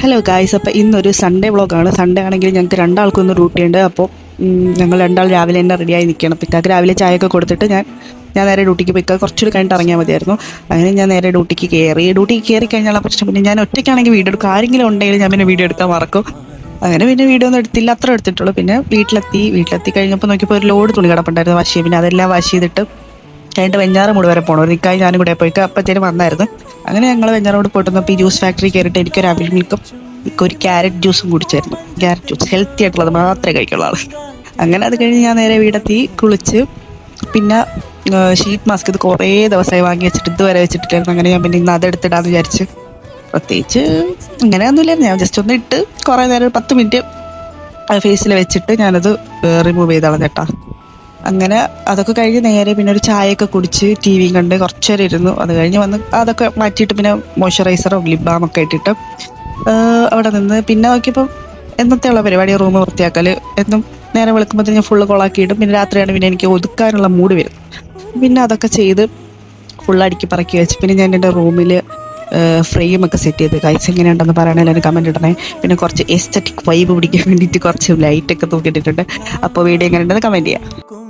Hello guys, അപ്പോൾ ഇന്നൊരു Sunday വ്ളോഗാണ്. സൺഡേ ആണെങ്കിൽ ഞങ്ങൾക്ക് രണ്ടാൾക്കൊന്ന് ഡ്യൂട്ടിയുണ്ട്. അപ്പോൾ ഞങ്ങൾ രണ്ടാൾ രാവിലെ തന്നെ റെഡിയായി നിൽക്കണം. പിക്കാക്ക് രാവിലെ ചായയൊക്കെ കൊടുത്തിട്ട് ഞാൻ നേരെ ഡ്യൂട്ടിക്ക് പോയിക്കുക. കുറച്ചൊരു കഴിഞ്ഞിട്ട് ഇറങ്ങിയാൽ മതിയായിരുന്നു. അങ്ങനെ ഞാൻ നേരെ ഡ്യൂട്ടിക്ക് കയറി കഴിഞ്ഞാൽ പ്രശ്നം പിന്നെ ഞാൻ ഒറ്റയ്ക്കാണെങ്കിൽ വീഡിയോ എടുക്കും. ആരെങ്കിലും ഉണ്ടെങ്കിൽ ഞാൻ പിന്നെ വീഡിയോ എടുക്കാൻ മറക്കും. അങ്ങനെ പിന്നെ വീഡിയോ ഒന്നും എടുത്തില്ല, അത്ര എടുത്തിട്ടുള്ളൂ. പിന്നെ വീട്ടിലെത്തി കഴിഞ്ഞപ്പോൾ നോക്കിയപ്പോൾ ഒരു ലോഡ് തുണി കിടപ്പുണ്ടായിരുന്നു വാഷ് ചെയ്യും. പിന്നെ അതെല്ലാം വാഷ് ചെയ്തിട്ട് കഴിഞ്ഞിട്ട് വെഞ്ഞാറമൂട് വരെ പോകണം. നിൽക്കായി ഞാനും കൂടെ പോയിക്കുക. അപ്പോഴത്തേനും വന്നായിരുന്നു. അങ്ങനെ ഞങ്ങൾ വെഞ്ഞാറമൂട് പോയിട്ട് വന്നപ്പോൾ ഈ ജ്യൂസ് ഫാക്ടറി കയറിയിട്ട് എനിക്കൊരു അവിൽ മിൽക്കും ഒരു ക്യാരറ്റ് ജ്യൂസും കുടിച്ചായിരുന്നു. ക്യാരറ്റ് ജ്യൂസ് ഹെൽത്തി ആയിട്ടുള്ളത് മാത്രമേ കഴിക്കുള്ള ആൾ. അങ്ങനെ അത് കഴിഞ്ഞ് ഞാൻ നേരെ വീടെത്തി കുളിച്ച് പിന്നെ ഷീറ്റ് മാസ്ക് ഇത് കുറേ ദിവസമായി വാങ്ങി വെച്ചിട്ട് ഇതുവരെ വെച്ചിട്ടില്ലായിരുന്നു. അങ്ങനെ ഞാൻ പിന്നെ ഇന്ന് അതെടുത്തിടാന്ന് വിചാരിച്ച്. പ്രത്യേകിച്ച് അങ്ങനെയൊന്നുമില്ലായിരുന്നു. ഞാൻ ജസ്റ്റ് ഒന്ന് ഇട്ട് കുറേ നേരം 10 മിനിറ്റ് ഫേസിൽ വെച്ചിട്ട് ഞാനത് റിമൂവ് ചെയ്താണ് ചേട്ടാ. അങ്ങനെ അതൊക്കെ കഴിഞ്ഞ് നേരെ പിന്നെ ഒരു ചായയൊക്കെ കുടിച്ച് ടി വിയും കണ്ട് കുറച്ച് നേരം ഇരുന്നു. അത് കഴിഞ്ഞ് വന്ന് അതൊക്കെ മാറ്റിയിട്ട് പിന്നെ മോയ്സ്ചറൈസറും ലിപ് ബാമൊക്കെ ഇട്ടിട്ട് അവിടെ നിന്ന് പിന്നെ നോക്കിയപ്പോൾ എന്നത്തെയുള്ള പരിപാടി റൂം വൃത്തിയാക്കൽ. എന്നും നേരെ വെളുക്കുമ്പോഴത്തേന് ഞാൻ ഫുള്ള് കൊളാക്കിയിട്ടും പിന്നെ രാത്രിയാണ് പിന്നെ എനിക്ക് ഒതുക്കാനുള്ള മൂഡ് വരും. പിന്നെ അതൊക്കെ ചെയ്ത് ഫുള്ളടുക്കി പറക്കി വെച്ച് പിന്നെ ഞാൻ എൻ്റെ റൂമിൽ ഫ്രെയിമൊക്കെ സെറ്റ് ചെയ്ത്. ഗൈസ് എങ്ങനെയുണ്ടെന്ന് പറയണേ, എല്ലാവരും കമൻറ്റ് ഇടണേ. പിന്നെ കുറച്ച് എസ്തറ്റിക് വൈബ് പിടിക്കാൻ വേണ്ടിയിട്ട് കുറച്ച് ലൈറ്റൊക്കെ തൂക്കിയിട്ടിട്ടുണ്ട്. അപ്പോൾ വീഡിയോ എങ്ങനെയുണ്ടെന്ന് കമൻറ്റ് ചെയ്യാം.